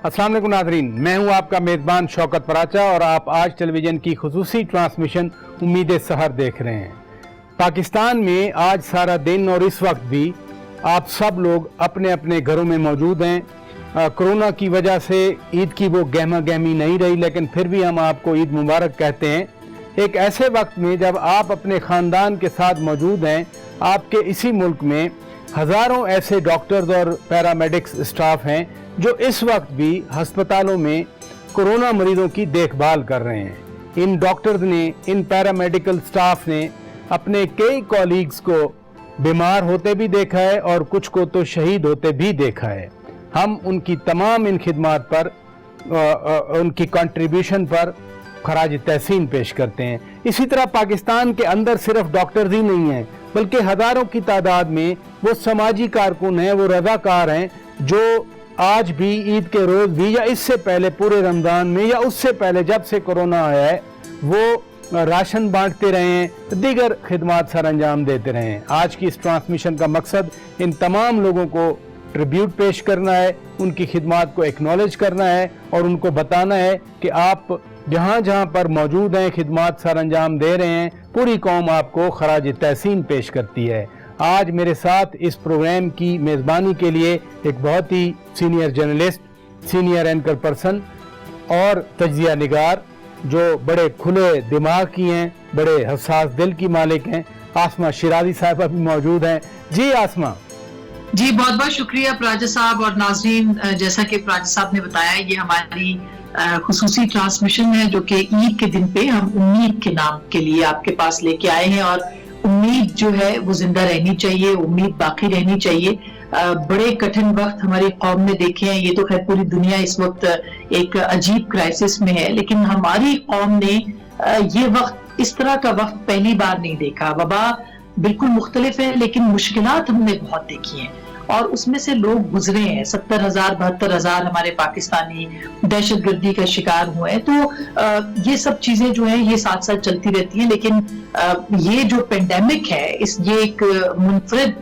अस्सलाम वालेकुम नाज़रीन, मैं हूं आपका मेज़बान शौकत पराचा और आप आज टेलीविज़न की खुसूसी ट्रांसमिशन उम्मीद सहर देख रहे हैं। पाकिस्तान में आज सारा दिन और इस वक्त भी आप सब लोग अपने अपने घरों में मौजूद हैं। कोरोना की वजह से ईद की वो गहमा गहमी नहीं रही, लेकिन फिर भी हम आपको ईद मुबारक कहते हैं। एक ऐसे वक्त में जब आप अपने ख़ानदान के साथ मौजूद हैं, आपके इसी मुल्क में हज़ारों ऐसे डॉक्टर्स और पैरामेडिक्स स्टाफ हैं जो इस वक्त भी हस्पतालों में कोरोना मरीजों की देखभाल कर रहे हैं। इन डॉक्टर्स ने, इन पैरामेडिकल स्टाफ ने अपने कई कॉलीग्स को बीमार होते भी देखा है और कुछ को तो शहीद होते भी देखा है। हम उनकी तमाम इन खिदमात पर उनकी कंट्रीब्यूशन पर खराज तहसीन पेश करते हैं। इसी तरह पाकिस्तान के अंदर सिर्फ डॉक्टर्स ही नहीं हैं, बल्कि हज़ारों की तादाद में वो समाजी कारकुन हैं, वो रज़ाकार हैं जो आज भी ईद के रोज़ भी या इससे पहले पूरे रमज़ान में या उससे पहले जब से कोरोना आया है वो राशन बांटते रहे हैं, दीगर खिदमात सर अंजाम देते रहे हैं। आज की इस ट्रांसमिशन का मकसद इन तमाम लोगों को ट्रिब्यूट पेश करना है, उनकी खिदमात को एक्नॉलेज करना है और उनको बताना है कि आप जहाँ जहाँ पर मौजूद हैं, खिदमात सर अंजाम दे रहे हैं, पूरी कौम आपको खराज तहसीन पेश करती है। आज मेरे साथ इस प्रोग्राम की मेज़बानी के लिए एक बहुत ही senior journalist, senior anchor person और तज्जिया निगार जो बड़े खुले दिमाग की हैं, बड़े हसास दिल की मालिक हैं, आसमा शिराजी साहिबा भी मौजूद हैं। जी आसमा। जी बहुत बहुत शुक्रिया पराजा साहब और नाज़रीन, जैसा कि पराजा साहब ने बताया ये हमारी खुसूसी ट्रांसमिशन है जो कि ईद के दिन पे हम उम्मीद के नाम के लिए आपके पास लेके आए हैं। और उम्मीद जो है वो जिंदा रहनी चाहिए, उम्मीद बाकी रहनी चाहिए। बड़े कठिन वक्त हमारी कौम ने देखे हैं, ये तो खैर पूरी दुनिया इस वक्त एक अजीब क्राइसिस में है, लेकिन हमारी कौम ने ये वक्त, इस तरह का वक्त पहली बार नहीं देखा। वबा बिल्कुल मुख्तलिफ है लेकिन मुश्किलात हमने बहुत देखी हैं और उसमें से लोग गुजरे हैं। 70,000 72,000 हमारे पाकिस्तानी दहशतगर्दी का शिकार हुए हैं। तो ये सब चीजें जो हैं ये साथ साथ चलती रहती हैं, लेकिन ये जो पेंडेमिक है ये एक मुनफरिद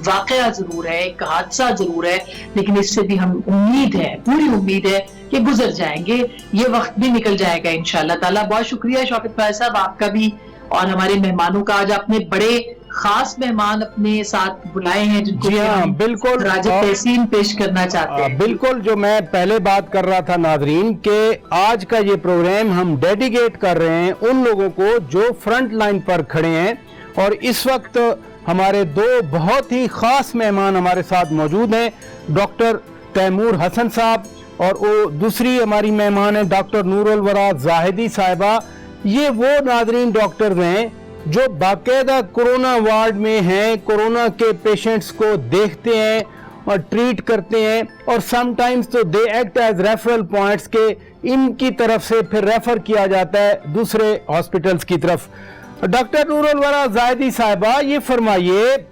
वाकया जरूर है, एक हादसा जरूर है, लेकिन इससे भी हम उम्मीद है, पूरी उम्मीद है कि गुजर जाएंगे, ये वक्त भी निकल जाएगा इंशाअल्लाह ताला। बहुत शुक्रिया शौकत भाई साहब आपका भी और हमारे मेहमानों का। आज आपने बड़े खास मेहमान अपने साथ बुलाए हैं जिनको बिल्कुल खराज तहसीन पेश करना चाहते हैं। बिल्कुल, जो मैं पहले बात कर रहा था नाजरीन के आज का ये प्रोग्राम हम डेडिकेट कर रहे हैं उन लोगों को जो फ्रंट लाइन पर खड़े हैं। और इस वक्त हमारे दो बहुत ही खास मेहमान हमारे साथ मौजूद हैं, डॉक्टर तैमूर हसन साहब और वो दूसरी हमारी मेहमान है डॉक्टर नूरुल वरा जाहिदी साहिबा। ये वो नाजरीन डॉक्टर्स हैं जो बाकायदा कोरोना वार्ड में हैं, कोरोना के पेशेंट्स को देखते हैं और ट्रीट करते हैं और समटाइम्स तो they act as referral points के इनकी तरफ से फिर रेफर किया जाता है दूसरे हॉस्पिटल्स की तरफ। डॉक्टर नूरुल वरा जाहिदी साहिबा, ये फरमाइए,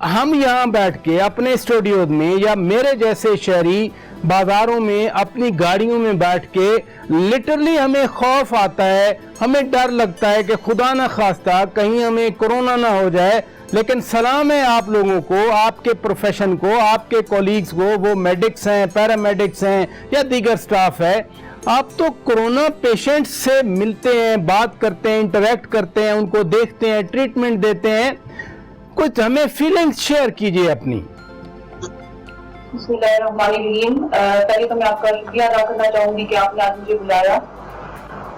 हम यहाँ बैठ के अपने स्टूडियो में या मेरे जैसे शहरी बाजारों में अपनी गाड़ियों में बैठ के लिटरली हमें खौफ आता है, हमें डर लगता है कि खुदा ना खास्ता कहीं हमें कोरोना ना हो जाए। लेकिन सलाम है आप लोगों को, आपके प्रोफेशन को, आपके कॉलीग्स को, वो मेडिक्स हैं, पैरामेडिक्स हैं या दीगर स्टाफ है, आप तो कोरोना पेशेंट्स से मिलते हैं, बात करते हैं, इंटरेक्ट करते हैं, उनको देखते हैं, ट्रीटमेंट देते हैं। कुछ हमें फीलिंग्स शेयर कीजिए अपनी। पहले तो मैं आपका शुक्रिया अदा करना चाहूंगी कि आपने आज मुझे बुलाया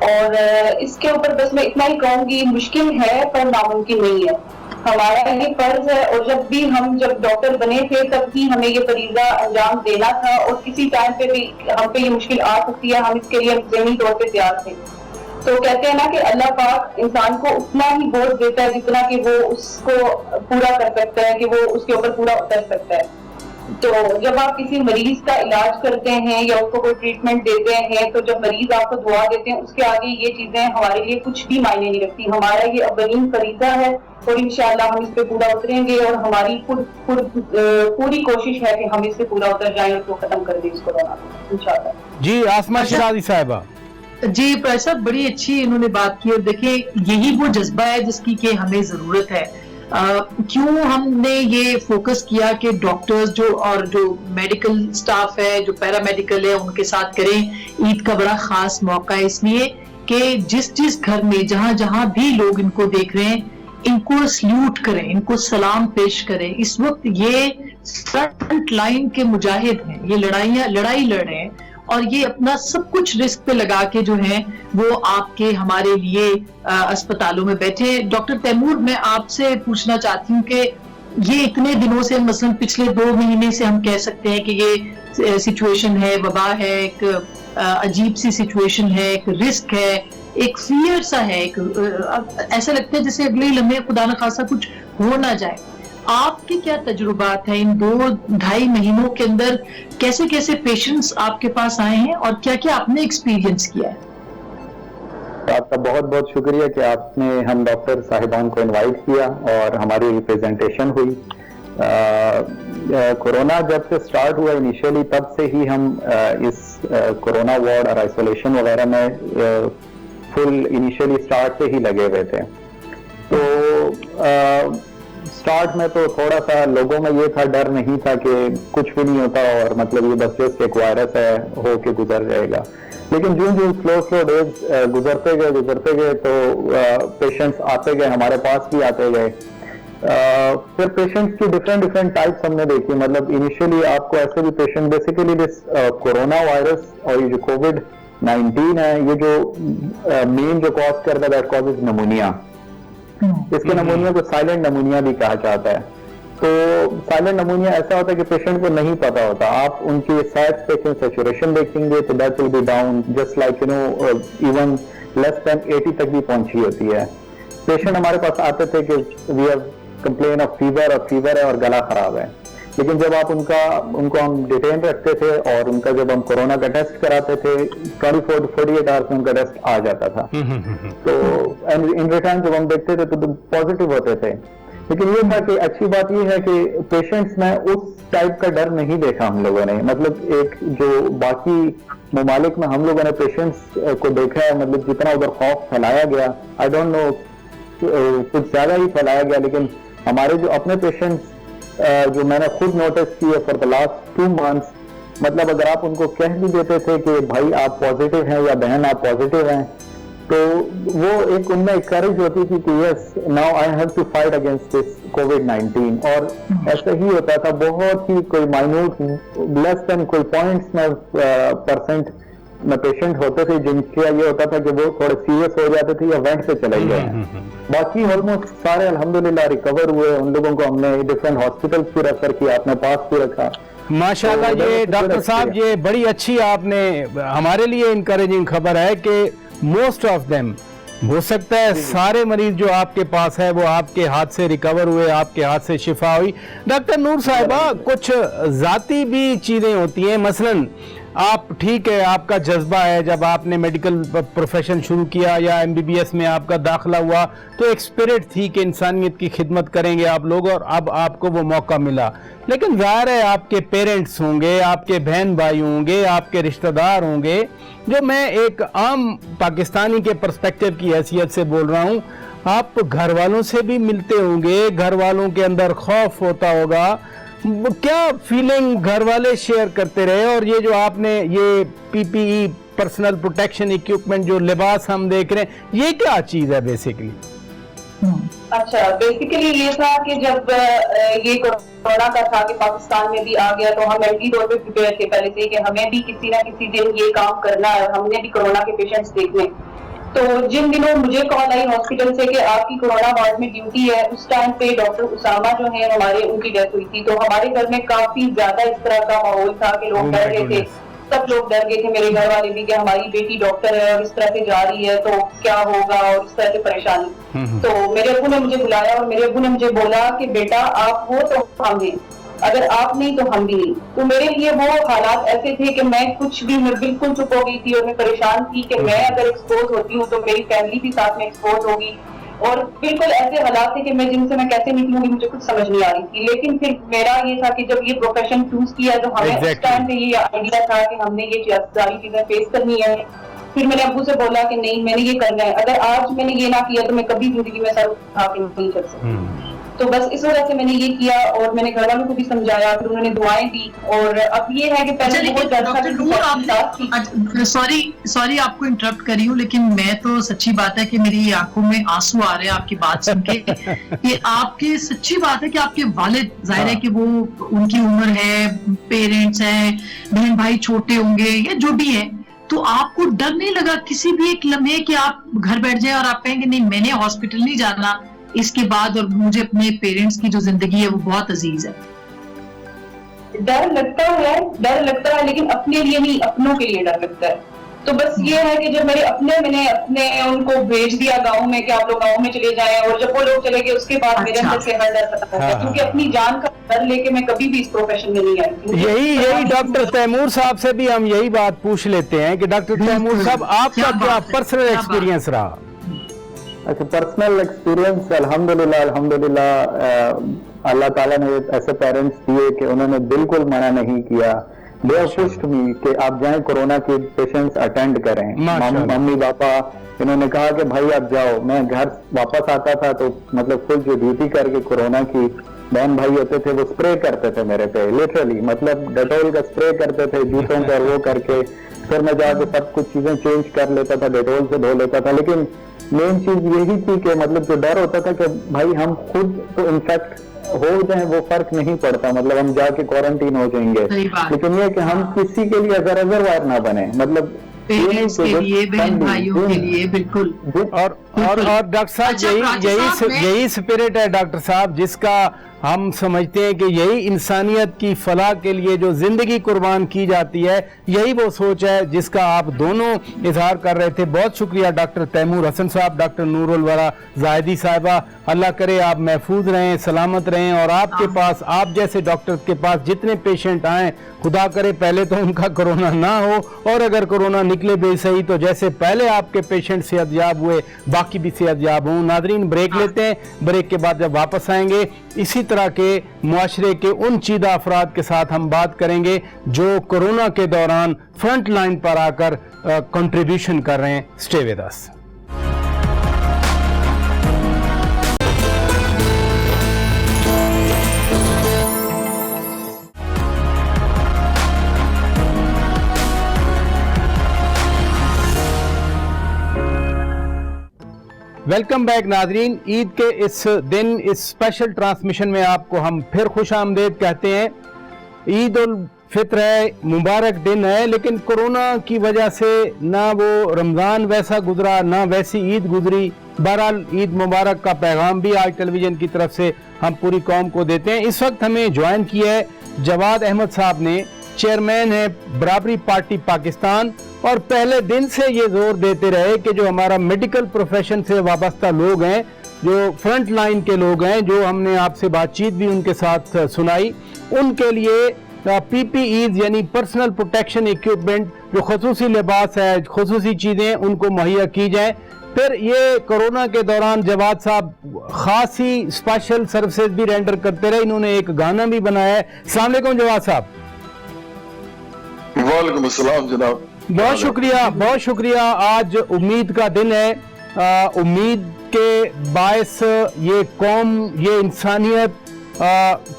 और इसके ऊपर बस मैं इतना ही कहूंगी, मुश्किल है पर नामुमकिन नहीं है। हमारा ये फर्ज है और जब डॉक्टर बने थे तब भी हमें ये फरीजा अंजाम देना था और किसी टाइम पे भी हम पे ये मुश्किल आ सकती है, हम इसके लिए ज़हनी तौर पे तैयार थे। तो कहते हैं ना कि अल्लाह पाक इंसान को उतना ही बोझ देता है जितना कि वो उसको पूरा कर सकता है, कि वो उसके ऊपर पूरा उतर सकता है। तो जब आप किसी मरीज का इलाज करते हैं या उसको कोई ट्रीटमेंट देते हैं, तो जब मरीज आपको दुआ देते हैं उसके आगे ये चीजें हमारे लिए कुछ भी मायने नहीं रखती। हमारा ये अव्वलीन फरीज़ा है और इंशाअल्लाह हम इस पे पूरा उतरेंगे और हमारी पूरी कोशिश है कि हम इससे पूरा उतर जाएं और उसको खत्म कर दें इस कोरोना को इंशाअल्लाह। जी आसमा शिराजी साहिबा। जी प्रसाद, बड़ी अच्छी इन्होंने बात की और देखिए यही वो जज्बा है जिसकी कि हमें जरूरत है। کیوں ہم نے یہ فوکس کیا کہ ڈاکٹرز جو اور جو میڈیکل سٹاف ہے, جو پیرا میڈیکل ہے, ان کے ساتھ کریں. عید کا بڑا خاص موقع ہے, اس لیے کہ جس گھر میں جہاں جہاں بھی لوگ ان کو دیکھ رہے ہیں, ان کو سلیوٹ کریں, ان کو سلام پیش کریں. اس وقت یہ فرنٹ لائن کے مجاہد ہیں, یہ لڑائی لڑ رہے ہیں, اور یہ اپنا سب کچھ رسک پہ لگا کے جو ہیں وہ آپ کے ہمارے لیے اسپتالوں میں بیٹھے. ڈاکٹر تیمور, میں آپ سے پوچھنا چاہتی ہوں کہ یہ اتنے دنوں سے, مثلا پچھلے 2 مہینے سے ہم کہہ سکتے ہیں کہ یہ سچویشن ہے, وبا ہے, ایک عجیب سی سچویشن ہے, ایک رسک ہے, ایک فیئر سا ہے, ایک ایسا لگتا ہے جیسے اگلے لمحے خدا نخواستہ کچھ ہو نہ جائے. آپ کے کیا تجربات ہیں ان 2-2.5 مہینوں کے اندر؟ کیسے کیسے پیشنٹس آپ کے پاس آئے ہیں اور کیا کیا آپ نے ایکسپیرینس کیا ہے؟ آپ کا بہت بہت شکریہ کہ آپ نے ہم ڈاکٹر صاحبان کو انوائٹ کیا اور ہماری ریپریزنٹیشن ہوئی. کورونا جب سے سٹارٹ ہوا انیشیلی, تب سے ہی ہم اس کورونا وارڈ اور آئسولیشن وغیرہ میں فل انیشیلی سٹارٹ سے ہی لگے ہوئے تھے. تو سٹارٹ میں تو تھوڑا سا لوگوں میں یہ تھا, ڈر نہیں تھا کہ کچھ بھی نہیں ہوتا اور مطلب یہ بس جسٹ ایک وائرس ہے, ہو کے گزر جائے گا. لیکن جو سلو ڈیز گزرتے گئے تو پیشنٹس آتے گئے, ہمارے پاس بھی آتے گئے. پھر پیشنٹس کی ڈفرینٹ ٹائپس ہم نے دیکھی. مطلب انیشیلی آپ کو ایسے بھی patient, basically this corona virus اور یہ جو کووڈ-19 ہے, یہ جو مین جو کاز کرتا ہے, دیٹ کازز نمونیا. اس کے نمونیا کو سائلنٹ نمونیا بھی کہا جاتا ہے. تو سائلنٹ نمونیا ایسا ہوتا ہے کہ پیشنٹ کو نہیں پتا ہوتا. آپ ان کی سیٹس دیکھیں, سیچوریشن دیکھیں گے تو that will be down, just like even less than 80 تک بھی پہنچی ہوتی ہے. پیشنٹ ہمارے پاس آتے تھے کہ we have complain of fever ہے اور گلا خراب ہے. لیکن جب آپ ان کو ہم ڈیٹین رکھتے تھے اور ان کا جب ہم کورونا کا ٹیسٹ کراتے تھے, 24 to 48 آورس میں ان کا ٹیسٹ آ جاتا تھا. تو ان ریٹرن جب ہم دیکھتے تھے تو پازیٹیو ہوتے تھے. لیکن یہ تھا کہ اچھی بات یہ ہے کہ پیشنٹس میں اس ٹائپ کا ڈر نہیں دیکھا ہم لوگوں نے. مطلب ایک جو باقی ممالک میں ہم لوگوں نے پیشنٹس کو دیکھا ہے, مطلب جتنا ادھر خوف پھیلایا گیا, آئی ڈونٹ نو کچھ زیادہ ہی پھیلایا گیا. لیکن ہمارے جو اپنے پیشنٹس جو میں نے خود نوٹس کیے فار دا لاسٹ 2 months, مطلب اگر آپ ان کو کہہ بھی دیتے تھے کہ بھائی آپ پازیٹیو ہیں یا بہن آپ پازیٹیو ہیں, تو وہ ایک ان میں انکریج ہوتی تھی کہ yes now I have to fight against this کووڈ-19. اور ایسا ہی ہوتا تھا, بہت ہی کوئی مائنوٹ لیس دین کوئی پوائنٹس میں % میں پیشنٹ ہوتے تھے جن کا یہ ہوتا تھا کہ وہ تھوڑے سیریس ہو جاتے تھے یا وینٹ سے چلے گئے. باقی آلموسٹ سارے الحمدللہ ریکور ہوئے. ان لوگوں کو ہم نے ڈفرینٹ ہاسپٹلس بھی ریفر کیا, اپنے پاس بھی رکھا. ماشاءاللہ, یہ ڈاکٹر صاحب یہ بڑی اچھی آپ نے ہمارے لیے انکریجنگ خبر ہے کہ موسٹ آف دیم, ہو سکتا ہے سارے مریض جو آپ کے پاس ہے وہ آپ کے ہاتھ سے ریکور ہوئے, آپ کے ہاتھ سے شفا ہوئی. ڈاکٹر نور صاحبہ, کچھ ذاتی بھی چیزیں ہوتی ہیں, مثلاً آپ ٹھیک ہے, آپ کا جذبہ ہے, جب آپ نے میڈیکل پروفیشن شروع کیا یا MBBS میں آپ کا داخلہ ہوا تو ایک اسپرٹ تھی کہ انسانیت کی خدمت کریں گے آپ لوگ, اور اب آپ کو وہ موقع ملا. لیکن ظاہر ہے آپ کے پیرنٹس ہوں گے, آپ کے بہن بھائی ہوں گے, آپ کے رشتہ دار ہوں گے, جو میں ایک عام پاکستانی کے پرسپیکٹیو کی حیثیت سے بول رہا ہوں, آپ گھر والوں سے بھی ملتے ہوں گے, گھر والوں کے اندر خوف ہوتا ہوگا. کیا فیلنگ گھر والے شیئر کرتے رہے؟ اور یہ جو آپ نے یہ PPE پرسنل پروٹیکشن ایکوپمنٹ جو لباس ہم دیکھ رہے ہیں, یہ کیا چیز ہے بیسیکلی؟ اچھا, بیسیکلی یہ تھا کہ جب یہ کورونا کا تھا کہ پاکستان میں بھی آ گیا تو ہم مینٹلی طور پہ پریپیئر تھے پہلے سے کہ ہمیں بھی کسی نہ کسی دن یہ کام کرنا ہے, ہم نے بھی کورونا کے پیشنٹس دیکھنے. تو جن دنوں مجھے کال آئی ہاسپٹل سے کہ آپ کی کورونا وارڈ میں ڈیوٹی ہے, اس ٹائم پہ ڈاکٹر اسامہ جو ہیں ہمارے, ان کی ڈیتھ ہوئی تھی. تو ہمارے گھر میں کافی زیادہ اس طرح کا ماحول تھا کہ لوگ ڈر گئے تھے, سب لوگ ڈر گئے تھے, میرے گھر والے بھی, کہ ہماری بیٹی ڈاکٹر ہے اور اس طرح سے جا رہی ہے تو کیا ہوگا, اور اس طرح سے پریشانی. تو میرے ابو نے مجھے بلایا اور میرے ابو نے مجھے بولا کہ بیٹا آپ ہو تو ہم ہیں, اگر آپ نہیں تو ہم بھی نہیں. تو میرے لیے وہ حالات ایسے تھے کہ میں کچھ بھی, میں بالکل چپ ہو گئی تھی اور میں پریشان تھی کہ میں اگر ایکسپوز ہوتی ہوں تو میری فیملی بھی ساتھ میں ایکسپوز ہوگی, اور بالکل ایسے حالات تھے کہ میں جن سے میں کیسے نکلوں گی مجھے کچھ سمجھ نہیں آ رہی تھی. لیکن پھر میرا یہ تھا کہ جب یہ پروفیشن چوز کیا تو ہمیں اس ٹائم پہ یہ آئیڈیا تھا کہ ہم نے یہ ساری چیزیں فیس کرنی ہے. پھر میں نے ابو سے بولا کہ نہیں, میں نے یہ کرنا ہے, اگر آج میں نے یہ نہ کیا تو میں کبھی زندگی میں سر اٹھا کے نہیں کر سکتی. تو بس اس وجہ سے میں نے یہ کیا اور میں نے گھر والوں کو بھی سمجھایا, پھر انہوں نے دعائیں دی. اور اب یہ ہے کہ پہلے بہت ڈر سوری آپ کو انٹرپٹ کری ہوں, لیکن میں تو سچی بات ہے کہ میری آنکھوں میں آنسو آ رہے ہیں آپ کی بات سن کے. کہ آپ کے سچی بات ہے کہ آپ کے والد, ظاہر ہے کہ وہ ان کی عمر ہے, پیرنٹس ہیں, بہن بھائی چھوٹے ہوں گے یا جو بھی ہے, تو آپ کو ڈر نہیں لگا کسی بھی ایک لمحے کہ آپ گھر بیٹھ جائیں اور آپ کہیں گے نہیں میں نے ہاسپٹل نہیں جانا اس کے بعد, اور مجھے اپنے پیرنٹس کی جو زندگی ہے وہ بہت عزیز ہے؟ ڈر لگتا ہے لیکن اپنے لیے نہیں, اپنوں کے لیے ڈر لگتا ہے. تو بس یہ ہے کہ جب میں نے اپنے ان کو بھیج دیا گاؤں میں کہ آپ لوگ گاؤں میں چلے جائیں, اور جب وہ لوگ چلے گئے اس کے بعد میرے اندر سے ہر ڈر ختم ہو گیا, کیونکہ اپنی جان کا ڈر لے کے میں کبھی بھی اس پروفیشن میں نہیں آئی. یہی ڈاکٹر تیمور صاحب سے بھی ہم یہی بات پوچھ لیتے ہیں کہ ڈاکٹر تیمور صاحب آپ کا کیا پرسنل ایکسپیرینس رہا؟ اچھا, پرسنل ایکسپیرینس الحمدللہ اللہ تعالیٰ نے ایسے پیرنٹس دیے کہ انہوں نے بالکل منع نہیں کیا. دے ہیو پشڈ می کہ آپ جائیں کورونا کے پیشنٹس اٹینڈ کریں. ممی پاپا انہوں نے کہا کہ بھائی آپ جاؤ. میں گھر واپس آتا تھا تو مطلب فل جو ڈیوٹی کر کے کورونا کی بہن بھائی ہوتے تھے وہ اسپرے کرتے تھے میرے پہ, لٹرلی مطلب ڈیٹول کا اسپرے کرتے تھے جوتوں پر, وہ کر کے پھر میں جا کے سب کچھ چیزیں چینج کر لیتا تھا, ڈیٹول سے دھو لیتا تھا. لیکن مین چیز یہی تھی کہ مطلب جو ڈر ہوتا تھا کہ بھائی ہم خود تو انفیکٹ ہو جائیں وہ فرق نہیں پڑتا, مطلب ہم جا کے کوارنٹین ہو جائیں گے, لیکن یہ کہ ہم کسی کے لیے ریزروائر نہ بنے, مطلب پیرنٹس کے لیے, بہن بھائیوں کے لیے. بالکل. اور ڈاکٹر صاحب یہی اسپرٹ ہے ڈاکٹر صاحب جس کا ہم سمجھتے ہیں کہ یہی انسانیت کی فلاح کے لیے جو زندگی قربان کی جاتی ہے, یہی وہ سوچ ہے جس کا آپ دونوں اظہار کر رہے تھے. بہت شکریہ ڈاکٹر تیمور حسن صاحب, ڈاکٹر نور الورا زاہدی صاحبہ. اللہ کرے آپ محفوظ رہیں, سلامت رہیں, اور آپ کے پاس, آپ جیسے ڈاکٹر کے پاس جتنے پیشنٹ آئیں, خدا کرے پہلے تو ان کا کرونا نہ ہو, اور اگر کرونا نکلے بے صحیح تو جیسے پہلے آپ کے پیشنٹ صحت یاب ہوئے باقی بھی صحت یاب ہوں. ناظرین بریک لیتے ہیں, بریک کے بعد جب واپس آئیں گے اسی طرح کے معاشرے کے ان چیدہ افراد کے ساتھ ہم بات کریں گے جو کورونا کے دوران فرنٹ لائن پر آ کر کنٹریبیوشن کر رہے ہیں. Stay with us. Welcome back ناظرین. عید کے اس دن, اس اسپیشل ٹرانسمیشن میں آپ کو ہم پھر خوش آمدید کہتے ہیں. عید الفطر ہے, مبارک دن ہے, لیکن کورونا کی وجہ سے نہ وہ رمضان ویسا گزرا نہ ویسی عید گزری. بہرحال عید مبارک کا پیغام بھی آج ٹیلی ویژن کی طرف سے ہم پوری قوم کو دیتے ہیں. اس وقت ہمیں جوائن کیا ہے جواد احمد صاحب نے, چیئرمین ہے برابری پارٹی پاکستان, اور پہلے دن سے یہ زور دیتے رہے کہ جو ہمارا میڈیکل پروفیشن سے وابستہ لوگ ہیں, جو فرنٹ لائن کے لوگ ہیں, جو ہم نے آپ سے بات چیت بھی ان کے ساتھ سنائی, ان کے لیے پی پی ایز یعنی پرسنل پروٹیکشن ایکوپمنٹ, جو خصوصی لباس ہے, خصوصی چیزیں ان کو مہیا کی جائیں. پھر یہ کورونا کے دوران جواد صاحب خاصی اسپیشل سروسز بھی رینڈر کرتے رہے. انہوں نے ایک گانا بھی بنایا ہے. السلام علیکم جواد صاحب. وعلیکم السلام جناب. بہت شکریہ, بہت شکریہ. آج امید کا دن ہے. امید کے باعث یہ قوم, یہ انسانیت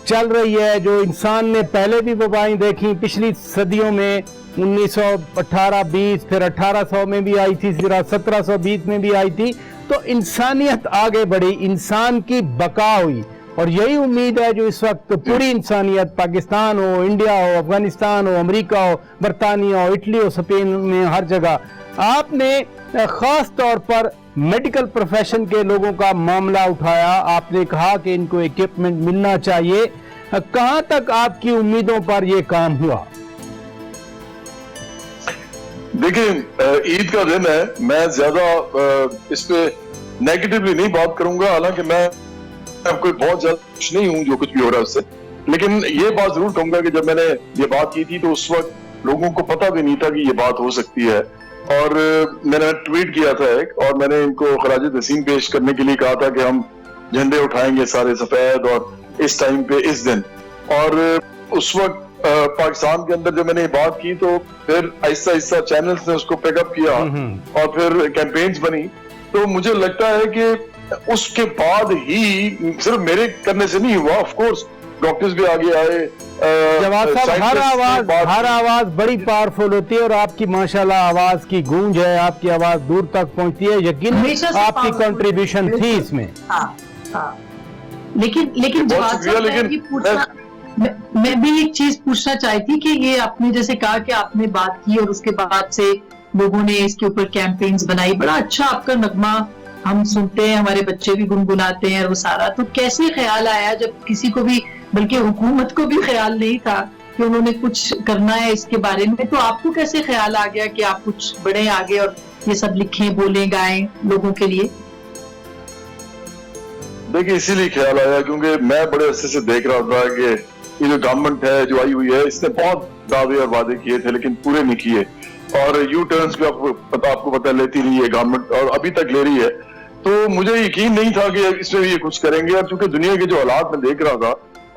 چل رہی ہے. جو انسان نے پہلے بھی وبائیں دیکھی پچھلی صدیوں میں, 1918-20, پھر 1800 میں بھی آئی تھی, 1720 میں بھی آئی تھی, تو انسانیت آگے بڑھی, انسان کی بقا ہوئی. اور یہی امید ہے جو اس وقت پوری انسانیت, پاکستان ہو, انڈیا ہو, افغانستان ہو, امریکہ ہو, برطانیہ ہو, اٹلی ہو, اسپین میں, ہر جگہ. آپ نے خاص طور پر میڈیکل پروفیشن کے لوگوں کا معاملہ اٹھایا. آپ نے کہا کہ ان کو ایکوپمنٹ ملنا چاہیے. کہاں تک آپ کی امیدوں پر یہ کام ہوا؟ دیکھیں, عید کا دن ہے, میں زیادہ اس پہ نیگیٹولی نہیں بات کروں گا, حالانکہ میں کوئی بہت زیادہ خوش نہیں ہوں جو کچھ بھی ہو رہا ہے اس سے. لیکن یہ بات ضرور کہوں گا کہ جب میں نے یہ بات کی تھی تو اس وقت لوگوں کو پتہ بھی نہیں تھا کہ یہ بات ہو سکتی ہے, اور میں نے ٹویٹ کیا تھا ایک, اور میں نے ان کو خراج تحسین پیش کرنے کے لیے کہا تھا کہ ہم جھنڈے اٹھائیں گے سارے سفید اور اس ٹائم پہ اس دن. اور اس وقت پاکستان کے اندر جب میں نے یہ بات کی تو پھر آہستہ آہستہ چینلز نے اس کو پیک اپ کیا اور پھر کیمپینز بنی. تو مجھے لگتا ہے کہ उसके बाद ही सिर्फ मेरे करने से नहीं हुआ, ऑफ कोर्स डॉक्टर्स भी आगे आए। जवाद साहब, हर आवाज बड़ी पावरफुल होती है और आपकी माशाल्लाह आवाज की गूंज है, आपकी आवाज दूर तक पहुंचती है, यकीन आपकी कंट्रीब्यूशन थी इसमें। लेकिन जवाद साहब, मैं भी एक चीज पूछना चाहती थी कि ये आपने जैसे कहा कि आपने बात की और उसके बाद से लोगों ने इसके ऊपर कैंपेन्स बनाई, बड़ा अच्छा आपका नगमा हम सुनते हैं, हमारे बच्चे भी गुनगुनाते हैं और वो सारा, तो कैसे ख्याल आया जब किसी को भी, बल्कि हुकूमत को भी ख्याल नहीं था कि उन्होंने कुछ करना है इसके बारे में, तो आपको कैसे ख्याल आ गया कि आप कुछ बढ़े आगे और ये सब लिखें, बोलें, गाएं लोगों के लिए? देखिए इसीलिए ख्याल आया क्योंकि मैं बड़े अरसे से देख रहा था कि ये जो गवर्नमेंट है जो आई हुई है, इसने बहुत दावे और वादे किए थे लेकिन पूरे नहीं किए, और यू टर्न्स भी आपको पता लेती रही है गवर्नमेंट और अभी तक ले रही है। तो मुझे यकीन नहीं था कि इसमें भी ये कुछ करेंगे, और चूंकि दुनिया के जो हालात में देख रहा था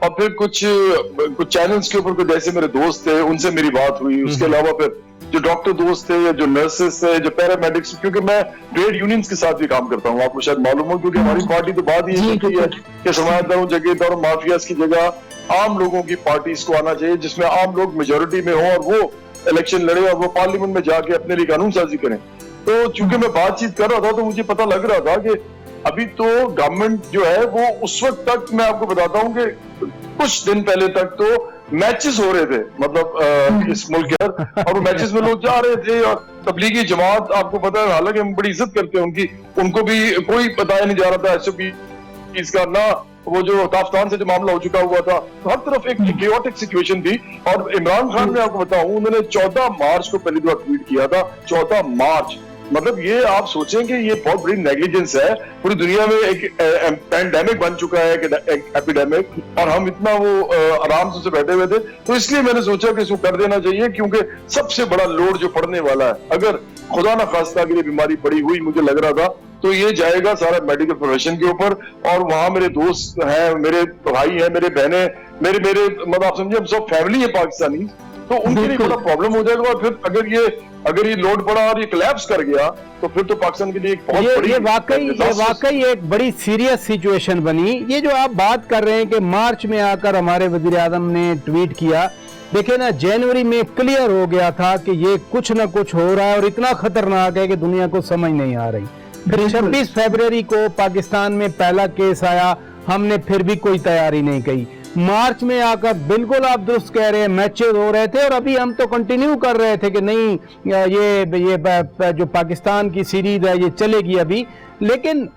और फिर कुछ चैनल्स के ऊपर कुछ जैसे मेरे दोस्त थे उनसे मेरी बात हुई, उसके अलावा फिर जो डॉक्टर दोस्त थे या जो नर्सेस थे, जो पैरामेडिक्स, क्योंकि मैं ट्रेड यूनियंस के साथ भी काम करता हूँ, आपको शायद मालूम हो, क्योंकि हमारी पार्टी तो बात ये होती है कि समाजदारों, जगीरदारों, माफियाज की जगह आम लोगों की पार्टीज को आना चाहिए जिसमें आम लोग मेजोरिटी में हो और वो इलेक्शन लड़े और वो पार्लियामेंट में जाके अपने लिए कानून साजी करें। तो चूंकि मैं बातचीत कर रहा था तो मुझे पता लग रहा था कि अभी तो गवर्नमेंट जो है वो उस वक्त तक, मैं आपको बताता हूँ कि कुछ दिन पहले तक तो मैचेस हो रहे थे, मतलब इस मुल्क के अंदर, और वो मैचेस में लोग जा रहे थे, और तबलीगी जमात आपको पता है, हालांकि हम बड़ी इज्जत करते हैं उनकी, उनको भी कोई बताया नहीं जा रहा था एसओपी इसका, ना वो जो ताफ्तान से जो मामला हो चुका हुआ था, तो हर तरफ एक केओटिक सिचुएशन थी। और इमरान खान, मैं आपको बताऊं, उन्होंने 14 मार्च को पहली बार ट्वीट किया था, 14 मार्च, मतलब ये आप सोचें कि ये बहुत बड़ी नेग्लिजेंस है। पूरी दुनिया में एक पैंडेमिक बन चुका है, एक एपिडेमिक, और हम इतना वो आराम से बैठे हुए थे, तो इसलिए मैंने सोचा कि इसको कर देना चाहिए, क्योंकि सबसे बड़ा लोड जो पड़ने वाला है, अगर खुदा ना खास्ता के लिए बीमारी पड़ी हुई, मुझे लग रहा था, तो ये जाएगा सारा मेडिकल प्रोफेशन के ऊपर। और वहां मेरे दोस्त हैं, मेरे भाई हैं, मेरे बहनें, मेरे मतलब आप समझिए हम सब फैमिली है पाकिस्तानी, तो उनके लिए बड़ा प्रॉब्लम हो जाएगा। और फिर अगर ये लोड पड़ा और ये कोलैप्स कर गया तो फिर तो पाकिस्तान के लिए एक बहुत बड़ी, ये वाकई एक बड़ी सीरियस सिचुएशन बनी। ये जो आप बात कर रहे हैं कि मार्च में आकर हमारे वजीर आज़म ने ट्वीट किया, देखिए ना, जनवरी में क्लियर हो गया था कि ये कुछ ना कुछ हो रहा है और इतना खतरनाक है कि दुनिया को समझ नहीं आ रही। फिर 26 फरवरी को पाकिस्तान में पहला केस आया, हमने फिर भी कोई तैयारी नहीं की। मार्च में आकर बिल्कुल आप दुरुस्त कह रहे हैं, मैचेस हो रहे थे, और अभी हम तो कंटिन्यू कर रहे थे कि नहीं ये जो पाकिस्तान की सीरीज है ये चलेगी अभी। लेकिन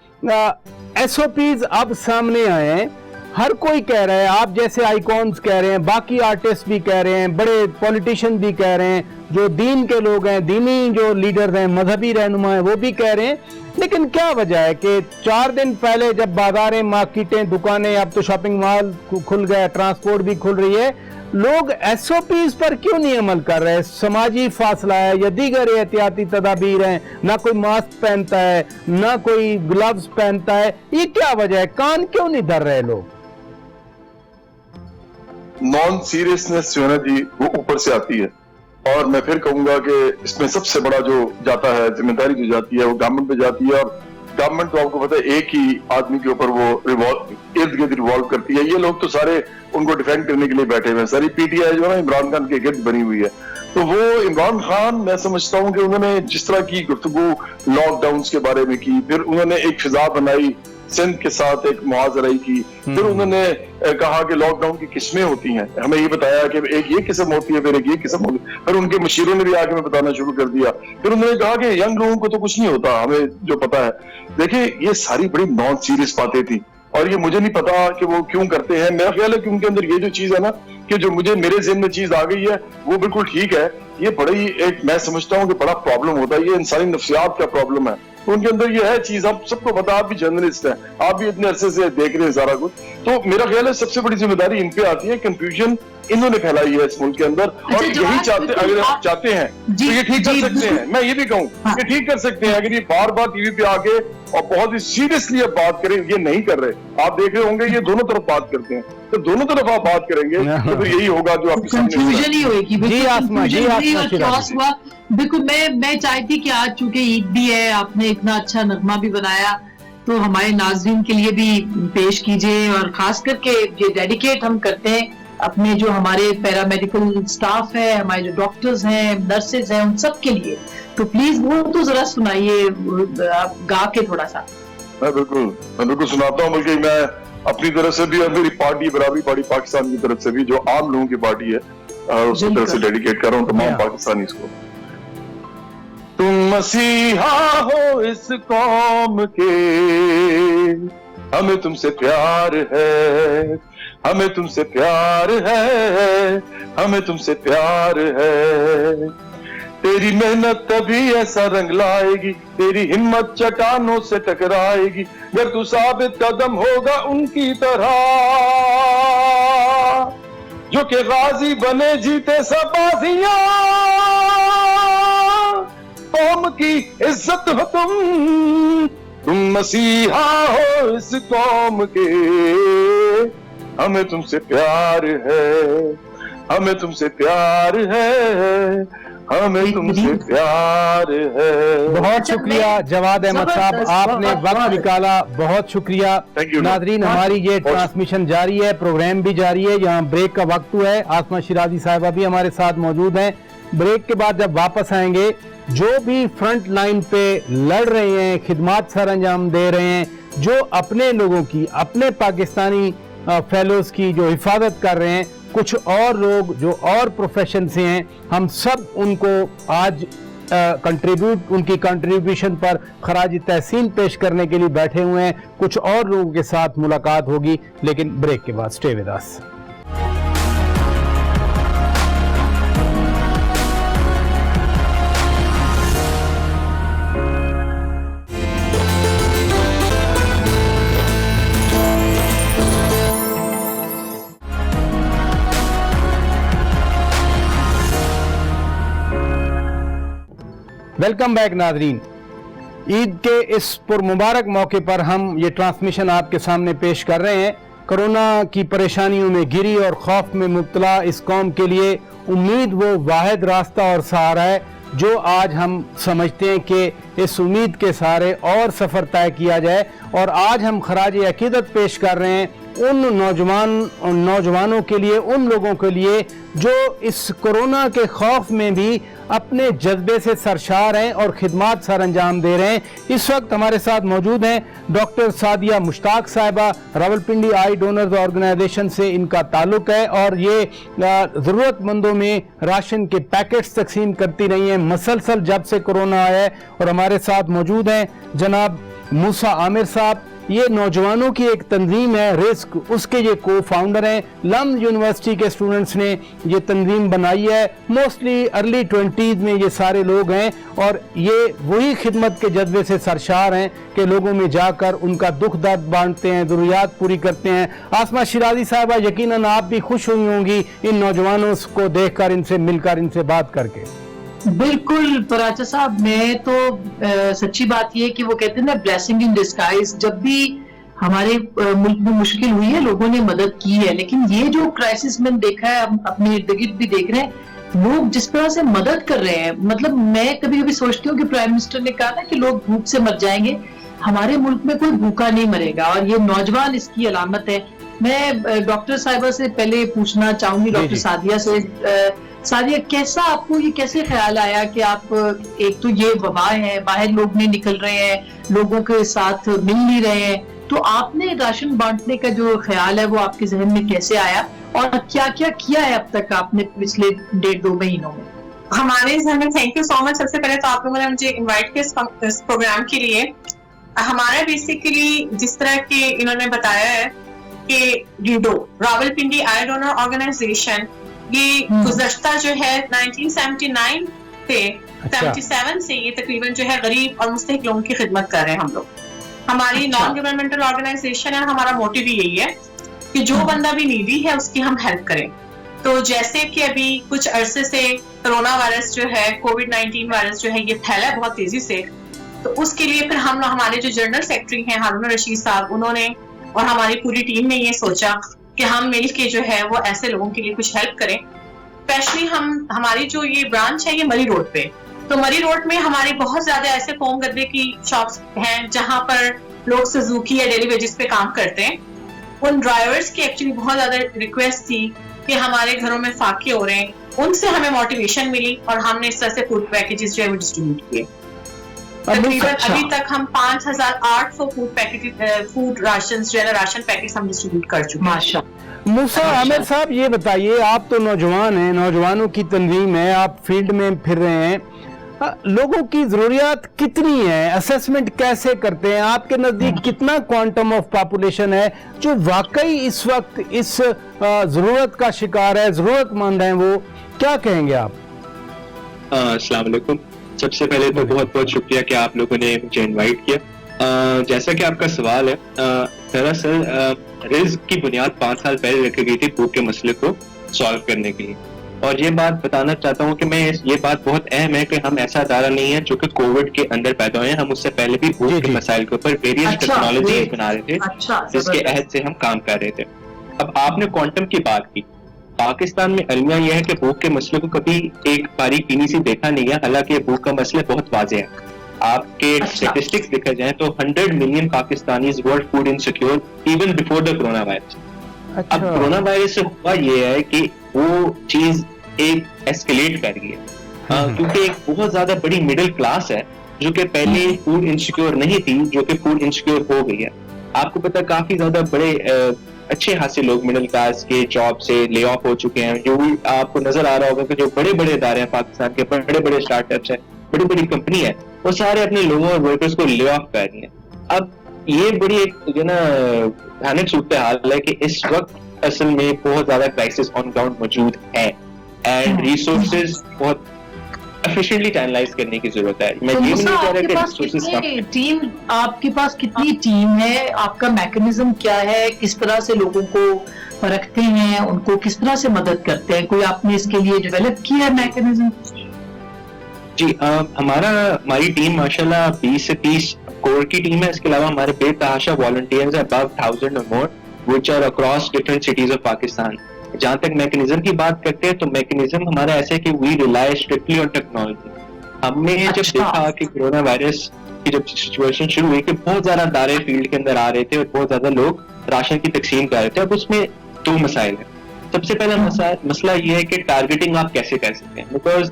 एसओपीज अब सामने आए हैं, हर कोई कह रहा है, आप जैसे आइकॉन्स कह रहे हैं, बाकी आर्टिस्ट भी कह रहे हैं, बड़े पॉलिटिशियन भी कह रहे हैं, जो दीन के लोग हैं, दीनी जो लीडर हैं, मजहबी रहनुमा हैं, वो भी कह रहे हैं। लेकिन क्या वजह है कि 4 दिन पहले जब बाजारें, मार्केटें, दुकानें, अब तो शॉपिंग मॉल खुल गए, ट्रांसपोर्ट भी खुल रही है, लोग एसओपीज पर क्यों नहीं अमल कर रहे हैं? समाजी फासला है या दीगर एहतियाती तदाबीर हैं, ना कोई मास्क पहनता है, ना कोई ग्लव्स पहनता है, ये क्या वजह है? कान क्यों नहीं धर रहे लोग? नॉन सीरियसनेस जो है ना जी, वो ऊपर से आती है। और मैं फिर कहूंगा कि इसमें सबसे बड़ा जो जाता है, जिम्मेदारी जो जाती है, वो गवर्नमेंट पे जाती है। और गवर्नमेंट तो आपको पता है एक ही आदमी के ऊपर वो इर्द गिर्द रिवॉल्व करती है। ये लोग तो सारे उनको डिफेंड करने के लिए बैठे हुए हैं। सारी पीटीआई जो है ना इमरान खान के गिर्द बनी हुई है। तो वो इमरान खान, मैं समझता हूँ कि उन्होंने जिस तरह की गुफ्तगू लॉकडाउन के बारे में की, फिर उन्होंने एक फिजा बनाई, सिंध के साथ एक मुआजराई की, फिर उन्होंने कहा कि लॉकडाउन की किस्में होती हैं, हमें ये बताया कि एक ये किस्म होती है, फिर एक ये किस्म होती है, फिर उनके मशीरों ने भी आके में बताना शुरू कर दिया। फिर उन्होंने कहा कि यंग लोगों को तो कुछ नहीं होता, हमें जो पता है। देखिए ये सारी बड़ी नॉन सीरियस बातें थी, और ये मुझे नहीं पता कि वो क्यों करते हैं। मेरा ख्याल है कि उनके अंदर ये जो चीज है ना, कि जो मेरे ज़हन में चीज आ गई है, वो बिल्कुल ठीक है। ये बड़ी एक, मैं समझता हूँ कि बड़ा प्रॉब्लम होता है, ये इंसानी नफ्सियात का प्रॉब्लम है। तो उनके अंदर ये है चीज, आप सबको पता, आप भी जर्नलिस्ट हैं, आप भी इतने अरसे से देख रहे हैं सारा कुछ। तो मेरा ख्याल है सबसे बड़ी जिम्मेदारी इन पे आती है। कंफ्यूजन इन्होंने फैलाई है इस मुल्क के अंदर, और यही चाहते, अगर आप चाहते हैं तो ये ठीक कर सकते हैं। मैं ये भी कहूँ कि ठीक कर सकते हैं, अगर ये बार बार टीवी पे आके और बहुत ही सीरियसली अब बात करें। ये नहीं कर रहे, आप देख रहे होंगे, ये दोनों तरफ बात करते हैं, तो दोनों तरफ आप बात करेंगे तो फिर यही होगा जो आपके सामने कंफ्यूजन ही होगी। बिल्कुल, मैं चाहती कि आज चूंकि ईद भी है, आपने इतना अच्छा नगमा भी बनाया, تو ہمارے ناظرین کے لیے بھی پیش کیجیے, اور خاص کر کے یہ ڈیڈیکیٹ ہم کرتے ہیں اپنے جو ہمارے پیرامیڈیکل سٹاف ہے, ہمارے جو ڈاکٹرز ہیں, نرسز ہیں, ان سب کے لیے. تو پلیز وہ تو ذرا سنائیے آپ گا کے تھوڑا سا. میں بالکل سناتا ہوں, بلکہ میں اپنی طرف سے بھی اور میری پارٹی برابری پارٹی پاکستان کی طرف سے بھی, جو عام لوگوں کی پارٹی ہے, اس کی طرف سے ڈیڈیکیٹ کر رہا ہوں تمام پاکستانیز کو. تم مسیحا ہو اس قوم کے, ہمیں تم سے پیار ہے, ہمیں تم سے پیار ہے, ہمیں تم سے پیار ہے. تیری محنت تبھی ایسا رنگ لائے گی, تیری ہمت چٹانوں سے ٹکرائے گی, اگر تو ثابت قدم ہوگا ان کی طرح, جو کہ غازی بنے جیتے سب بازیاں. قوم کی عزت ہو تم مسیحا ہو اس قوم کے, ہمیں تم سے پیار ہے, ہمیں تم سے پیار ہے, ہمیں تم سے پیار ہے. بہت شکریہ جواد احمد صاحب, آپ نے وقت نکالا, بہت شکریہ. ناظرین, ہماری یہ ٹرانسمیشن جاری ہے, پروگرام بھی جاری ہے, یہاں بریک کا وقت ہوا ہے. آسمہ شیرازی صاحبہ بھی ہمارے ساتھ موجود ہیں. بریک کے بعد جب واپس آئیں گے, جو بھی فرنٹ لائن پہ لڑ رہے ہیں, خدمات سر انجام دے رہے ہیں, جو اپنے لوگوں کی, اپنے پاکستانی فیلوز کی جو حفاظت کر رہے ہیں, کچھ اور لوگ جو اور پروفیشن سے ہیں, ہم سب ان کو آج ان کی کنٹریبیوشن پر خراج تحسین پیش کرنے کے لیے بیٹھے ہوئے ہیں. کچھ اور لوگوں کے ساتھ ملاقات ہوگی, لیکن بریک کے بعد. Stay with us. Welcome back ناظرین. عید کے اس پر مبارک موقع پر ہم یہ ٹرانسمیشن آپ کے سامنے پیش کر رہے ہیں. کرونا کی پریشانیوں میں گھری اور خوف میں مبتلا اس قوم کے لیے امید وہ واحد راستہ اور سہارا ہے, جو آج ہم سمجھتے ہیں کہ اس امید کے سہارے اور سفر طے کیا جائے. اور آج ہم خراج عقیدت پیش کر رہے ہیں ان نوجوانوں کے لیے, ان لوگوں کے لیے جو اس کرونا کے خوف میں بھی اپنے جذبے سے سرشار ہیں اور خدمات سر انجام دے رہے ہیں. اس وقت ہمارے ساتھ موجود ہیں ڈاکٹر سعدیہ مشتاق صاحبہ. راولپنڈی آئی ڈونرز آرگنائزیشن سے ان کا تعلق ہے, اور یہ ضرورت مندوں میں راشن کے پیکٹس تقسیم کرتی رہی ہیں مسلسل جب سے کرونا آیا ہے. اور ہمارے ساتھ موجود ہیں جناب موسیٰ عامر صاحب. یہ نوجوانوں کی ایک تنظیم ہے رسک, اس کے یہ کو فاؤنڈر ہیں. لمز یونیورسٹی کے اسٹوڈنٹس نے یہ تنظیم بنائی ہے. موسٹلی ارلی 20s میں یہ سارے لوگ ہیں, اور یہ وہی خدمت کے جذبے سے سرشار ہیں کہ لوگوں میں جا کر ان کا دکھ درد بانٹتے ہیں, ضروریات پوری کرتے ہیں. آسمہ شیرازی صاحبہ, یقیناً آپ بھی خوش ہوئی ہوں گی ان نوجوانوں کو دیکھ کر, ان سے مل کر, ان سے بات کر کے. بالکل پراچا صاحب, میں تو سچی بات یہ کہ وہ کہتے ہیں نا بلیسنگ ان ڈسگائز, جب بھی ہمارے ملک میں مشکل ہوئی ہے لوگوں نے مدد کی ہے. لیکن یہ جو کرائسس میں دیکھا ہے, ہم اپنے ارد گرد بھی دیکھ رہے ہیں, لوگ جس طرح سے مدد کر رہے ہیں. مطلب میں کبھی کبھی سوچتی ہوں کہ پرائم منسٹر نے کہا نا کہ لوگ بھوک سے مر جائیں گے, ہمارے ملک میں کوئی بھوکا نہیں مرے گا, اور یہ نوجوان اس کی علامت ہے. میں ڈاکٹر صاحبہ سے پہلے پوچھنا چاہوں گی, ڈاکٹر سعدیہ سے. سعدیہ, کیسا آپ کو یہ کیسے خیال آیا کہ آپ, ایک تو یہ وبا ہے, باہر لوگ نہیں نکل رہے ہیں, لوگوں کے ساتھ مل نہیں رہے ہیں, تو آپ نے راشن بانٹنے کا جو خیال ہے وہ آپ کے ذہن میں کیسے آیا, اور کیا کیا کیا ہے اب تک آپ نے پچھلے 1.5-2 مہینوں میں؟ ہمارے ذہن میں تھینک یو سو مچ. سب سے پہلے تو آپ لوگوں نے مجھے انوائٹ کیا اس پروگرام کے لیے. ہمارا بیسیکلی جس طرح کہ انہوں نے بتایا ہے کہ ریڈو راولپنڈی آئی ڈونر آرگنائزیشن, یہ گزشتہ جو ہے 1979 سے 77 سے یہ تقریباً جو ہے غریب اور مستحق لوگوں کی خدمت کر رہے ہیں. ہم لوگ ہماری نان گورنمنٹل آرگنائزیشن ہے, ہمارا موٹو بھی یہی ہے کہ جو بندہ بھی نیڈی ہے اس کی ہم ہیلپ کریں. تو جیسے کہ ابھی کچھ عرصے سے کرونا وائرس جو ہے, کووڈ-19 وائرس جو ہے, یہ پھیلا ہے بہت تیزی سے. تو اس کے لیے پھر ہم ہمارے جو جنرل سیکرٹری ہیں ہارون رشید صاحب, انہوں نے اور ہماری پوری ٹیم نے یہ سوچا کہ ہم مل کے جو ہے وہ ایسے لوگوں کے لیے کچھ ہیلپ کریں. اسپیشلی ہماری جو یہ برانچ ہے یہ مری روڈ پہ, تو مری روڈ میں ہماری بہت زیادہ ایسے فوم گدے کی شاپس ہیں جہاں پر लोग सुजुकी या डेली वेजेस पे काम करते हैं, उन ड्राइवर्स की एक्चुअली बहुत ज्यादा रिक्वेस्ट थी कि हमारे घरों में फाके हो रहे हैं, उनसे हमें मोटिवेशन मिली और हमने इस तरह से फूड पैकेजेस जो है वो डिस्ट्रीब्यूट किए। तकरीबन अभी तक हम 5,800 फूड राशन जो है राशन पैकेट हम डिस्ट्रीब्यूट कर चुके हैं। माशाल्लाह। मूसा आमिर साहब, ये बताइए, आप तो नौजवान हैं, नौजवानों की तंजीम है, आप फील्ड में फिर रहे हैं, लोगों की जरूरियात कितनी है, असेसमेंट कैसे करते हैं, आपके नजदीक कितना क्वांटम ऑफ पॉपुलेशन है जो वाकई इस वक्त इस जरूरत का शिकार है, जरूरतमंद है, वो क्या कहेंगे आप? अस्सलाम वालेकुम। सबसे पहले तो बहुत बहुत शुक्रिया कि आप लोगों ने मुझे इनवाइट किया। जैसा कि आपका सवाल है, दरअसल रिज़्क की बुनियाद 5 साल पहले रखी गई थी भूख के मसले को सॉल्व करने के लिए, और ये बात बताना चाहता हूँ कि ये बात बहुत अहम है कि हम ऐसा अदारा नहीं है जो कि कोविड के अंदर पैदा हुए हैं, हम उससे पहले भी भूख के मसाइल के ऊपर वेरियस टेक्नोलॉजीज बना रहे थे जिसके अहद से हम काम कर रहे थे। अब आपने क्वांटम की बात की, पाकिस्तान में अलमिया यह है कि भूख के मसले को कभी एक बारीक बीनी से देखा नहीं है, हालांकि भूख का मसला बहुत वाज़ेह है। आपके स्टेटिस्टिक्स देखा जाए तो 100 million Pakistanis world food insecure even before the corona virus. अब कोरोना वायरस से हुआ ये है कि वो चीज एक एस्केलेट कर गई है, क्योंकि एक बहुत ज्यादा बड़ी मिडिल क्लास है जो कि पहले फूड इनसिक्योर नहीं थी, जो कि फूड इनसिक्योर हो गई है। आपको पता है काफी ज्यादा बड़े अच्छे खासे लोग मिडिल क्लास के जॉब से ले ऑफ हो चुके हैं। जो भी आपको नजर आ रहा होगा कि जो बड़े बड़े इदारे हैं पाकिस्तान के, बड़े बड़े स्टार्टअप्स हैं, बड़ी बड़ी कंपनी है, वो सारे अपने लोगों और वर्कर्स को ले ऑफ कर रही हैं। अब ये बड़ी एक जो ना भयानक सूरत हाल है कि इस वक्त असल में बहुत ज्यादा क्राइसिस ऑन ग्राउंड मौजूद है एंड रिसोर्सेज बहुत एफिशिएंटली चैनलाइज करने की जरूरत है। मैं ये नहीं कह रहा कि रिसोर्सेज टीम, आपके पास कितनी टीम है, आपका मैकेनिज्म क्या है, किस तरह से लोगों को रखते हैं, उनको किस तरह से मदद करते हैं, कोई आपने इसके लिए डेवलप किया है मैकेनिज्म? जी, हमारी टीम माशाल्लाह 20 से 30 कोर की टीम है। इसके अलावा हमारे बेतहाशा वॉलंटियर्स हैं, अबव 1000 और more, which are across different cities of Pakistan. जहां तक मैकेनिज्म की बात करते हैं तो मैकेनिज्म हमारा ऐसा है कि we rely strictly on technology. हमने जब देखा कि कोरोना वायरस की जब सिचुएशन शुरू हुई कि बहुत ज्यादा इदारे फील्ड के अंदर आ रहे थे और बहुत ज्यादा लोग राशन की तकसीम कर रहे थे, अब उसमें 2 मसाइल है। सबसे पहला मसला ये है कि टारगेटिंग आप कैसे कर सकते हैं, बिकॉज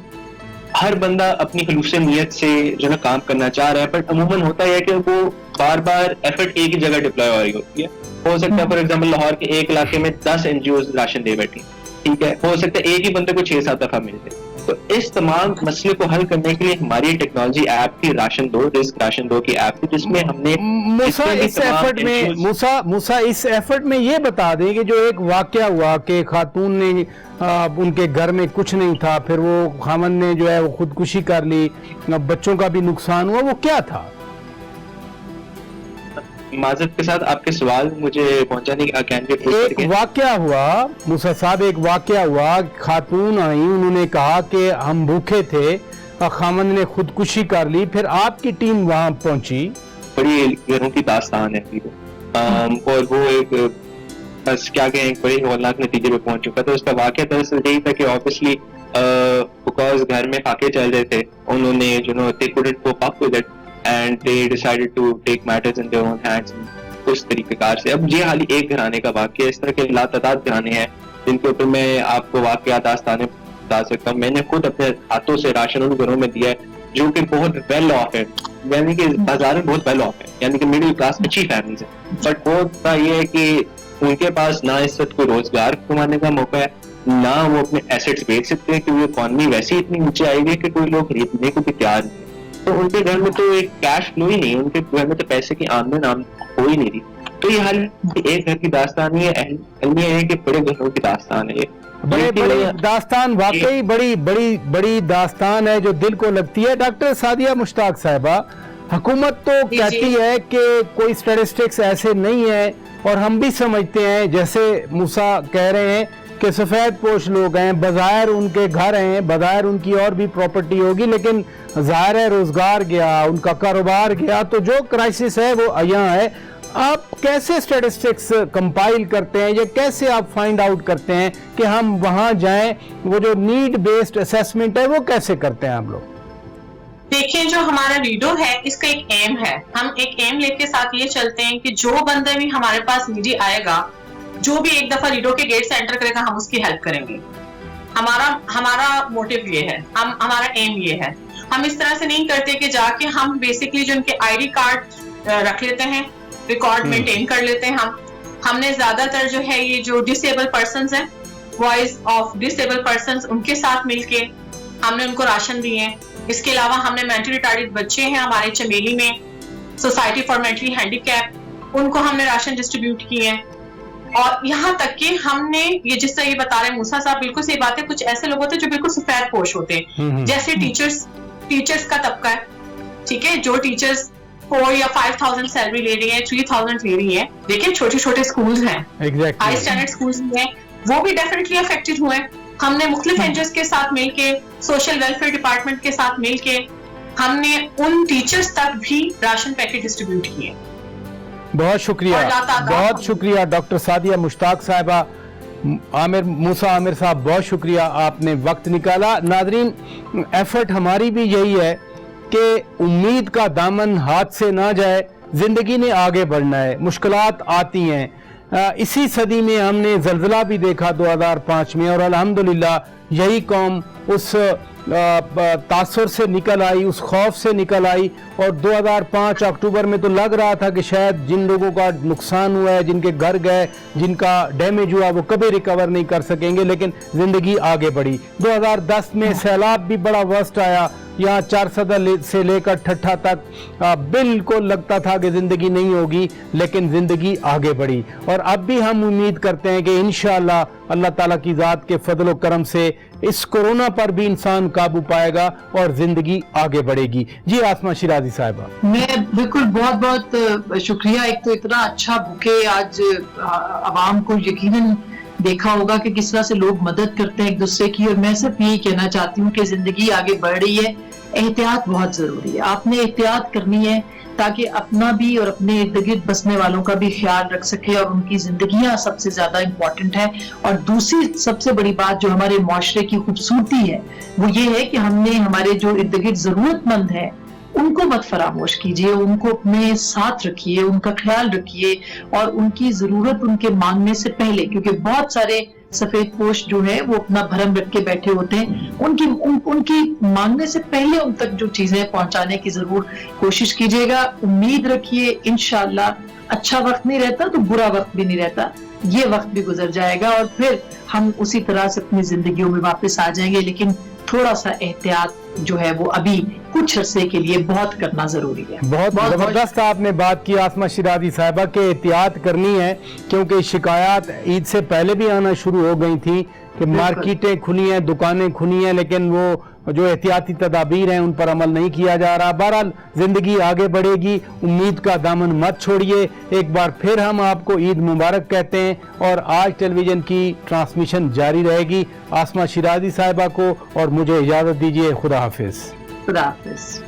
हर बंदा अपनी खलूस नीयत से जो ना काम करना चाह रहा है, बट अमूमन होता है कि वो बार बार एफर्ट एक ही जगह डिप्लॉय हो रही होती है। हो सकता है फॉर एग्जांपल लाहौर के एक इलाके में 10 एनजीओ राशन दे बैठी, ठीक है, हो सकता है एक ही बंदे को 6-7 दफा मिल जाए। तो इस तमाम मसले को हल करने के लिए हमारी टेक्नोलॉजी ऐप थी राशन 2, रिस्क राशन 2 की ऐप थी, जिसमें हमने मूसा इस एफर्ट में ये बता दें कि जो एक वाकया हुआ कि खातून ने उनके घर में कुछ नहीं था, फिर वो खामन ने जो है वो खुदकुशी कर ली, बच्चों का भी नुकसान हुआ, वो क्या था? माजरत के साथ आपके सवाल मुझे पहुंचाने की एक वाकया हुआ मूसा साहब, एक वाकया हुआ, खातून आई, उन्होंने कहा कि हम भूखे थे और खामन ने खुदकुशी कर ली, फिर आपकी टीम वहां पहुंची। बड़ी घरों की दास्तान है और वो एक बस क्या कहें एक बड़े हौलनाक नतीजे पे पहुंच चुका था। उसका वाकया दरअसल यही था कि ऑब्वियसली बिकॉज घर में फाके चल रहे थे, उन्होंने जो know they couldn't cope up with it and they decided to take matters in their own hands उस तरीकेकार से। अब ये हाली एक घराने का वाकया, इस तरह के लातादाद घराने हैं जिनके ऊपर मैं आपको वाकया दास्तानें बता सकता हूँ। मैंने खुद अपने हाथों से राशन उन घरों में दिया है जो कि बहुत वेल ऑफ है, यानी कि बाजार में बहुत वेल ऑफ है, यानी कि मिडिल क्लास अच्छी फैमिलीज है, बट होता ये है कि उनके पास ना इस वक्त कोई रोजगार कमाने का मौका है, ना वो अपने एसेट्स बेच सकते हैं, क्योंकि इकॉनमी वैसे ही इतनी नीचे आएगी कि कोई लोग खरीदने को भी तैयार नहीं। तो उनके घर में तो एक कैश फ्लो ही नहीं, उनके घर में तो पैसे की आमदन हो ही नहीं रही। तो ये हाल एक घर की दास्तान है, अलमिया है कि बड़े घरों की दास्तान है। ये बड़ी दास्तान, वाकई बड़ी दास्तान है जो दिल को लगती है। डॉक्टर सादिया मुश्ताक साहिबा, हुकूमत तो कहती है कि कोई स्टैटिस्टिक्स ऐसे नहीं है, और हम भी समझते हैं जैसे मूसा कह रहे हैं कि सफेद पोश लोग हैं, बज़ाहिर उनके घर हैं, बज़ाहिर उनकी और भी प्रॉपर्टी होगी, लेकिन ज़ाहिर है रोजगार गया, उनका कारोबार गया, तो जो क्राइसिस है वो यहाँ है। आप कैसे स्टैटिस्टिक्स कंपाइल करते हैं, या कैसे आप फाइंड आउट करते हैं कि हम वहाँ जाएं? वो जो नीड बेस्ड असेसमेंट है वो कैसे करते हैं आप लोग? देखिए जो हमारा रीडो है इसका एक एम है, हम एक एम लेके साथ ये चलते हैं कि जो बंदा भी हमारे पास नीडी आएगा, जो भी एक दफा रीडो के गेट से एंटर करेगा, हम उसकी हेल्प करेंगे। हमारा मोटिव ये है, हमारा एम ये है। हम इस तरह से नहीं करते कि जाके हम बेसिकली जो उनके आईडी कार्ड रख लेते हैं, रिकॉर्ड मेंटेन कर लेते हैं। हमने ज्यादातर जो है ये जो डिसेबल पर्सन्स हैं, वॉइस ऑफ डिसेबल पर्सन्स, उनके साथ मिलके हमने उनको राशन दिए हैं। इसके अलावा हमने मेंटली रिटार्डेड बच्चे हैं हमारे चमेली में, सोसाइटी फॉर मेंटली हैंडीकैप, उनको हमने राशन डिस्ट्रीब्यूट किए हैं। और यहाँ तक कि हमने ये जिस तरह ये बता रहे हैं मूसा साहब, बिल्कुल सही बात है, कुछ ऐसे लोग होते हैं जो बिल्कुल सफेद पोश होते हैं, जैसे टीचर्स का तबका है, ठीक है, जो टीचर्स 4 या 5,000 सैलरी ले रही है, 3,000 ले रही है। देखिए छोटे छोटे स्कूल्स हैं, हाई स्टैंडर्ड स्कूल्स हैं, वो भी डेफिनेटली अफेक्टेड हुए हैं। हमने मुख्तलिफ एनजीओज के साथ मिलके, सोशल वेलफेयर डिपार्टमेंट के साथ मिलके हमने उन टीचर्स तक भी राशन पैकेट डिस्ट्रीब्यूट किए। बहुत शुक्रिया डॉक्टर सादिया मुश्ताक साहिबा, मूसा आमिर साहब, बहुत शुक्रिया, आपने वक्त निकाला। नाजरीन, एफर्ट हमारी भी यही है कि उम्मीद का दामन हाथ से ना जाए, जिंदगी ने आगे बढ़ना है, मुश्किलात आती हैं। इसी सदी में हमने ज़ल्ज़ला भी देखा 2005 में, और अल्हम्दुलिल्लाह यही कौम उस तासुर से निकल आई, उस खौफ से निकल आई। और 2005 अक्टूबर में तो लग रहा था कि शायद जिन लोगों का नुकसान हुआ है, जिनके घर गए, जिनका डैमेज हुआ, वो कभी रिकवर नहीं कर सकेंगे, लेकिन ज़िंदगी आगे बढ़ी। 2010 में सैलाब भी बड़ा वर्स्ट आया, यहाँ 4 से लेकर ठट्ठा तक बिल्कुल लगता था कि ज़िंदगी नहीं होगी, लेकिन ज़िंदगी आगे बढ़ी। और अब भी हम उम्मीद करते हैं कि इंशाअल्लाह अल्लाह ताला की ज़ात के फजल व करम से इस कोरोना पर भी इंसान काबू पाएगा और ज़िंदगी आगे बढ़ेगी। जी आसमा शिराजी साहिबा। मैं बिल्कुल बहुत बहुत शुक्रिया। एक तो इतना अच्छा बुके आज आवाम को यकीनन देखा होगा कि किस तरह से लोग मदद करते हैं एक दूसरे की, और मैं सिर्फ यही कहना चाहती हूँ कि जिंदगी आगे बढ़ रही है, एहतियात बहुत जरूरी है। आपने एहतियात करनी है ताकि अपना भी और अपने इर्द गिर्द बसने वालों का भी ख्याल रख सके, और उनकी जिंदगियां सबसे ज्यादा इम्पोर्टेंट है। और दूसरी सबसे बड़ी बात जो हमारे मुआशरे की खूबसूरती है वो ये है कि हमने हमारे जो इर्द गिर्द जरूरतमंद है उनको मत फरामोश कीजिए, उनको अपने साथ रखिए, उनका ख्याल रखिए, और उनकी जरूरत उनके मांगने से पहले, क्योंकि बहुत सारे सफेद पोश जो है वो अपना भरम रख के बैठे होते हैं, उनकी मांगने से पहले उन तक जो चीजें पहुंचाने की जरूर कोशिश कीजिएगा। उम्मीद रखिए, इंशाअल्लाह अच्छा वक्त नहीं रहता तो बुरा वक्त भी नहीं रहता, ये वक्त भी गुजर जाएगा और फिर हम उसी तरह से अपनी जिंदगियों में वापस आ जाएंगे। लेकिन थोड़ा सा एहतियात जो है वो अभी कुछ अरसे के लिए बहुत करना जरूरी है। बहुत जबरदस्त आपने बात की आसमा शिराजी साहिबा के एहतियात करनी है, क्योंकि शिकायत ईद से पहले भी आना शुरू हो गई थी कि मार्केटें खुली हैं, दुकानें खुली हैं, लेकिन वो जो एहतियाती तदाबीर हैं उन पर अमल नहीं किया जा रहा। बहरहाल जिंदगी आगे बढ़ेगी, उम्मीद का दामन मत छोड़िए। एक बार फिर हम आपको ईद मुबारक कहते हैं, और आज टेलीविजन की ट्रांसमिशन जारी रहेगी। आसमा शिराजी साहिबा को और मुझे इजाजत दीजिए। खुदा हाफिज। खुदा हाफिज।